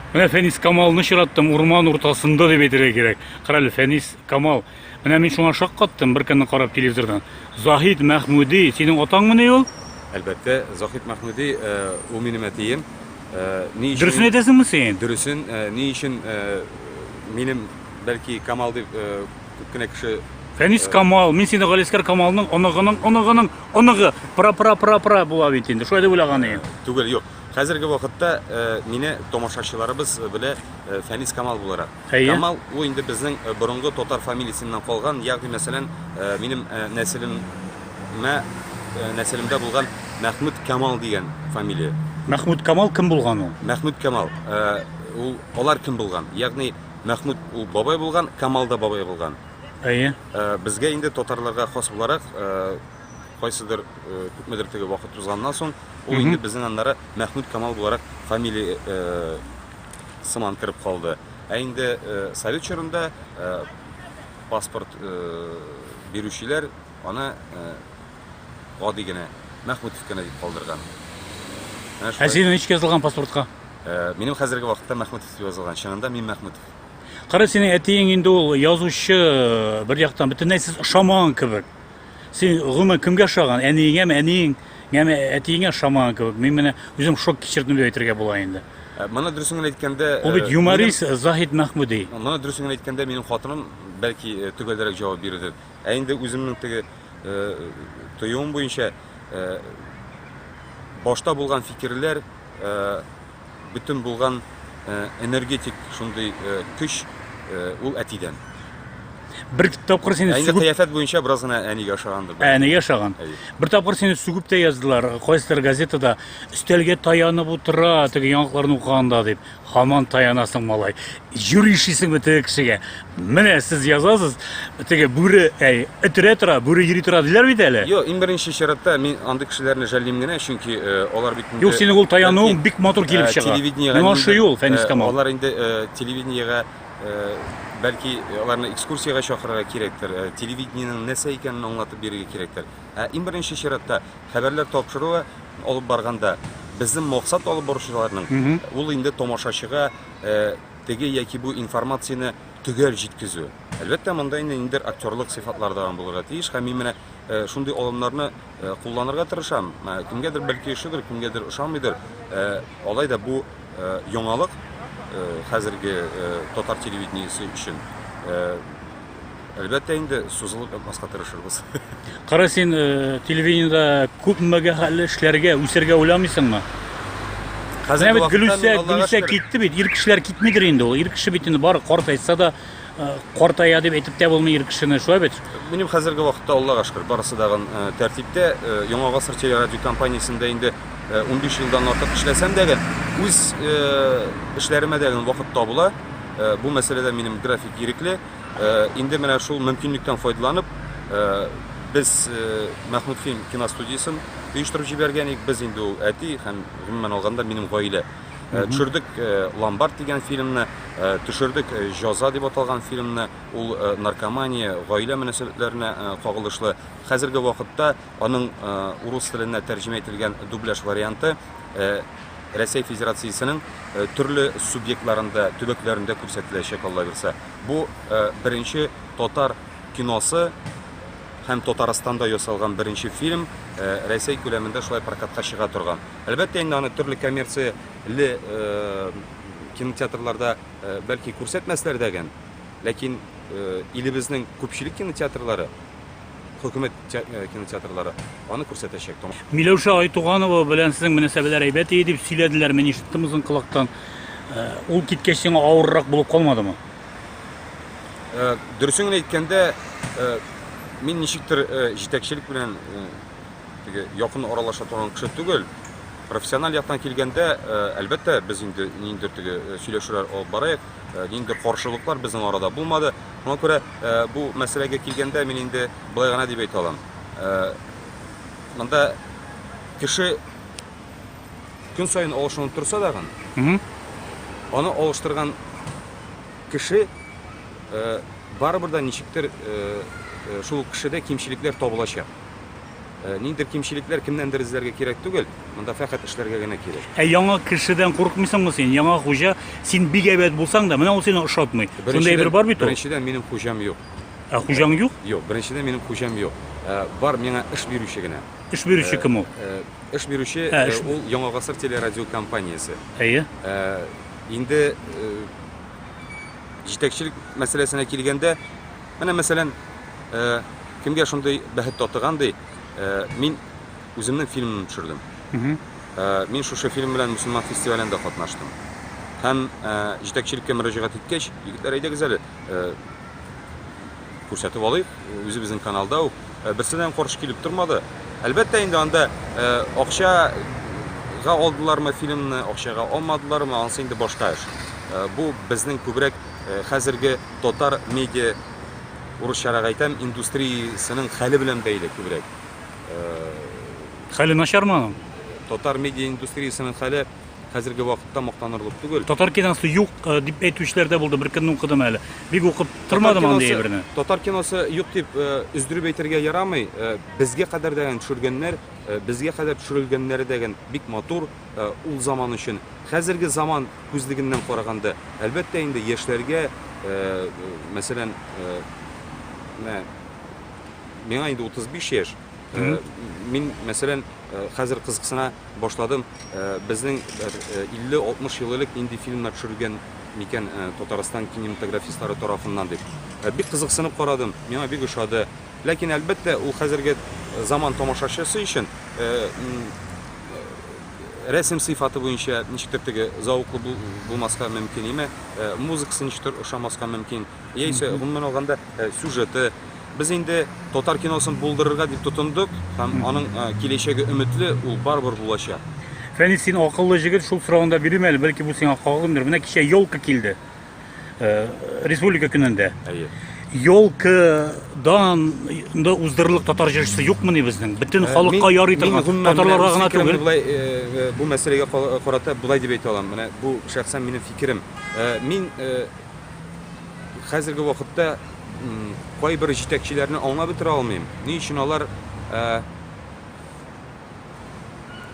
Менә Фәнис Камалны очраттым, урман уртасында дип әйтергә кирәк. Карале, Фәнис Камал. Менә мин шуңа шаккаттым бер көнне карап телевизордан. Заһид Мәхмүди, синең атаңмы ни ул? Әлбәттә, Заһид Мәхмүди ул минем әтием. Ни өчен? Дөресен әйтәсеңме син? Дөресен, ни өчен минем бәлки Камал дип күп кенә кеше Фәнис Камал, мин сине Галискар Камалның оныгы, пра була бит инде. Шулай дип уйлаган идем. түгел, юк. Хәзерге вакытта мине томашачыларыбыз белә Фәнис Камал буларак. Камал ул инде безнең борынгы татар фамилиясеннән калган, ягъни мәсәлән, минем нәселемдә булган Мәхмүд Камал дигән фамилия. Мәхмүд Камал кем булган ул? Мәхмүд Камал, ул алар кем булган? Ягъни Мәхмүд ул бабай булган, Камал да бабай булган. Әйе. Безгә инде татарларга хас буларак, кайсыдыр күпмедер теге вакыт узганнан соң, ул инде безнең аннары Мәхмүд Камал буларак фамилия сыман кирип калды. Инде совет чорында паспорт бирүчеләр аны гади генә Мәхмүтов генә дип калдырган. Синең ничек язылган паспортка? Минем хәзерге вакытта Мәхмүтов дип язылган. Чынында мин Мәхмүтов. Кара, синең әтиең инде ул язучы, бер яктан бөтенләй сез ошамаган кебек. Син гомумән кемгә ошаган? Әниеңәме, әниеңәме, әтиеңә ошамаган кебек. Мин менә үзем шок кичердем дип әйтергә була инде. Моны дөресен әйткәндә, Ул бит юморист Заһид Мәхмүди. Моны дөресен әйткәндә минем хатыным бәлки төгәлрәк җавап бирде. Инде үземнең теге тоюм буенча башта булган фикерләр, бүтән булган энергетик шундый көч ул әтидән. Бер тапкыр сине Инде кыяфәт буенча бераз гына әнигә ошагандыр. Әнигә ошаган. Бер тапкыр сине сүгеп тә яздылар, кайсыдыр газетада, өстәлгә таянып утыра, теге яңакларны укыганда дип. Һаман таянасың, малай. Юришисеңме теге кешегә? Менә сез язасыз, теге бүре, өтерә тора, бүре йөри тора диләр бит әле. Юк, иң беренче чиратта мин андый кешеләрне жәллим генә, чөнки алар бит инде... Юк, синең ул таянуың бик матур килеп чыга. Миңа ошый ул, Фәнис Камал. Алар инде телевидениегә бәлки аларны экскурсиягә чакырырга кирәктер, телевидениенең нәрсә икәнен аңлатып бирергә кирәктер. Иң беренче чиратта хәбәрләр тапшыруы алып барганда безнең максат алып баручыларның ул инде томашачыга теге яки бу информацияны төгәл җиткезү. Әлбәттә, монда инде актерлык сыйфатлар да булырга тиеш, һәм мин менә шундый алымнарны кулланырга тырышам. Кемгәдер бәлки ишедер, кемгәдер ошамыйдыр. Алай да бу яңалык хәзерге татар телевидениесе өчен. Әлбәттә, инде сузылып баска тырышырбыз. Кара, син телевидениедә күп мәгәһәлле эшләргә, үсәргә уйламыйсыңмы? Хәзер Гөлүсә китте бит, ир кешеләр китмидер инде ул. Ир кеше бит инде бары картайса да картая дип әйтеп тә булмый ир кешене, шулай бит. Минем хәзерге вакытта Аллага шөкер, барысы дагы тәртиптә. Яңа гасыр телерадио компаниясендә инде 15 елдан артык эшләсәм дә, үз эшләремә дә вакыт табыла. Бу мәсьәләдә минем график ирекле. Инде менә шул мөмкинлектән файдаланып, без Мәхмүд фильм киностудиясын оештырып җибәргән идек. Без инде ул әти һәм гомумән алганда минем гаилә. Төшердек Ламбард дигән фильмны, төшердек Жаза дип аталган фильмны, ул наркомания, гаилә мөнәсәбәтләренә кагылышлы. Хәзерге вакытта аның урыс теленә тәрҗемә ителгән дубляж варианты Россия Федерациясенең төрле субъектларында, төбәкләрендә күрсәтеләчәк, Алла бирсә. Бу беренче татар киносы һәм Татарстанда ясалган беренче фильм Россия күләмендә шулай прокатка чыга торган. Әлбәттә, инде аны төрле коммерцияле кинотеатрларда бәлки күрсәтмәсләр дәгән, ләкин илебезнең күпчелек кинотеатрлары, хөкүмәт кинотеатрлары аны күрсәтәчәк. Миләүшә Айтуганова белән сезнең мөнәсәбәтләр әйбәт иде дип сөйләделәр, мен ишеттем үзен колактан. Ул киткәч сиңа авыррак булып калмадымы? Дөресен әйткәндә, мин ничектер җитәкчелек белән якын аралаша торган кеше түгел. Профессиональ яктан килгәндә, әлбәттә, без инде ниндидер теге сөйләшүләр алып барайык, ниндидер каршылыклар безнең арада булмады. Шуңа күрә бу мәсьәләгә килгәндә мин инде былай гына дип әйтә алам. Монда кеше көн сайын алышынып торса да, аны алыштырган кеше барыбер да ничектер шул кешедә кимчелекләр табылачак. ниндер кимчiliklәр кемнәндер эзләргә кирәк түгел, монда фақат эшләргә генә кирәк. Яңа кешедән курыкмыйсыңмы син? Яңа хуҗа, син бик әйбәт булсаң да, менә ул сине ошатмый. Шундай бер бар бит ул. Беренчедән минем хуҗам юк. Хуҗаң юк? Юк, беренчедән минем хуҗам юк. Бар миңа эш бирүче генә. Эш бирүче кем ул? Эш бирүче ул Яңа Гасыр телерадио компаниясе. Әйе. Инде җитәкчелек мәсьәләсенә килгәндә, менә мәсәлән, кемгә шундый бәхет татыгандай, мин үземнең фильмны төшердем. Мин шушы фильм белән мусульман фестивалендә катнаштым. Һәм җитәкчелеккә мөрәҗәгать иткәч, егетләр әйдәгез әле, күрсәтеп алыйк, үзебезнең каналда ук берсеннән каршы килеп тормады. Әлбәттә инде анда акчага алдылармы фильмны, акчага алмадылармы, анысы инде башка эш. Бу безнең күбрәк хәзерге татар медиа урысчарак әйтәм, индустриясының хәле белән бәйле күбрәк. Хәле начармы аның? Татар медиа индустриясының хәле хәзерге вакытта мактанырлык түгел. Татар киносы юк дип әйтүчләр дә булды, бер көнне укыдым әле. Бик укып тормадым андый берне. Татар киносы юк дип өздүрүп әйтергә ярамый. Безгә кадәр дәгән төшергәннәр, безгә кадәр төшерелгәннәре дәгән бик матур ул заман өчен. Хәзерге заман күзлегеннән караганда, әлбәттә инде яшьләргә, мәсәлән, миңа инде 35 яшь. Мин мәсәлән хәзер кызыксына башладым. Безнең 50-60 еллык инди фильмнар төшерелгән микән Татарстан кинематографистлары тарафыннан дип. Бик кызыксынып карадым. Миңа бик ошады. Ләкин әлбәттә ул хәзерге заман тамашачысы өчен рәсем сыйфаты буенча ничектер теге зауыклы булмаска мөмкин име, музыкасы ничектер ошамаска мөмкин. Яисә гомумән алганда сюжеты без инде татар киносын булдырырга дип тотындык һәм аның киләчәге өметле, ул барбыр булачак. Фәнис, син акыллы җегет, шул сораганда бирим әле, бәлки бу сиңа кагылмыйдыр. Менә кичә елка килде. Республика көнендә. Әйе. Елкадан да уздырырлык татар җырчысы юкмы ни безнең? Бөтен халыкка ярый торган татарларга гына түгел. Бу мәсьәләгә карата булай дип әйтә алам. Менә бу шәхсән минем фикерем. Мин хәзерге вакытта кайбер җитәкчеләрне аңлап бетерә алмыйм. Ни өчен алар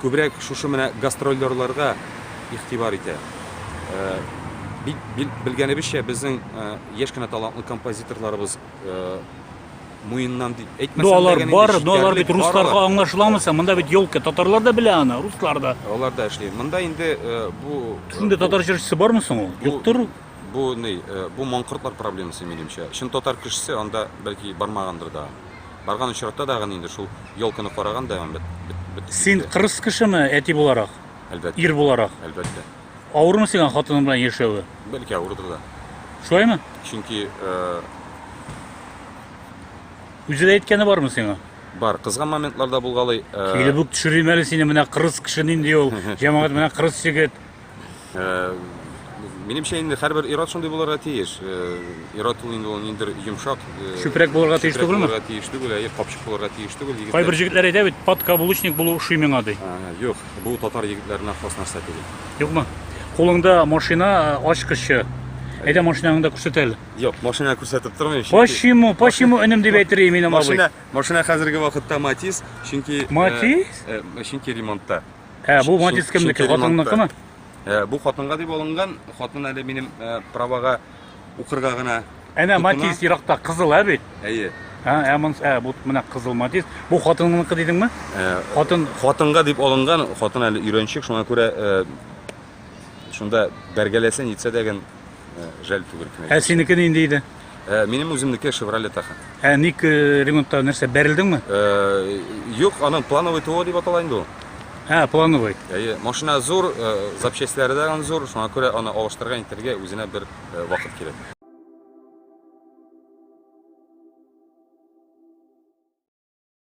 күбрәк шушы менә гастрольлерларга игътибар итә. Белгәнебезчә, безнең яшь кенә талантлы композиторларыбыз муеннан дип әйтмәсәм дә, Алар бар, алар бит русларга аңлашыламыса, монда бит елка, татарлар да белә аны, руслар да. Алар да эшли. Монда инде бу Шунда татар җырчысы бармы соң ул? Юктыр. Бу маңкортлар проблемасы минемчә. Чын татар кешесе анда бәлки бармагандыр да. Барган очракта да инде шул елканы караганда бит. Син кырыс кешеме, әти буларак? Әлбәттә. Ир буларак. Әлбәттә. Авырмы сиңа хатының белән яшәве? Бәлки авырдыр да. Шулаймы? Чөнки Үзе дә әйткәне бармы сиңа? бар, кызган моментларда булгалый. Килеп үк төшерим әле сине, менә кырыс кеше нинди ул? Җәмәгать менә кырыс җегет. Минемчә инде һәрбер ират шундый булырга тиеш. Ират ул инде ниндер йомшак. Чүпрәк булырга тиеш түгелме? Булырга тиеш түгел, капчык булырга тиеш түгел. Кайбер җегетләр әйтә бит, подкаблучник булу ошый миңа ди. Юк, бу татар егетләренә хас нәрсә түгел. Юкмы? Кулыңда машина ачкычы. Әйдә машинаңны күрсәт әле. Юк, машина күрсәтеп тормыйм. Почему энем дип әйтер минем абый? Машина хәзерге вакытта Матис, чөнки чөнки ремонтта. Бу Матис кемнеке? Хатынныкымы? Бу хатынга дип алынган, хатын әле минем правага укырга гына. Әнә Матис еракта кызыл бит. Әйе. Бу менә кызыл Матис. Бу хатынныкы дидеңме? Хатынга дип алынган, хатын әле өйрәнчек, шуңа күрә шунда бәргәләсен итсә дәгән жәл түгел. Синеке нинди иде? Минем үземнеке Chevrolet Tahoe. Ник ремонтта нәрсә бәрелдеңме? Юк, аның плановый ТО дип атала инде ул. Плановый. Машина зур, запчастләре дә зур, шуңа күрә аны алыштырган итәргә үзенә бер вакыт кирәк.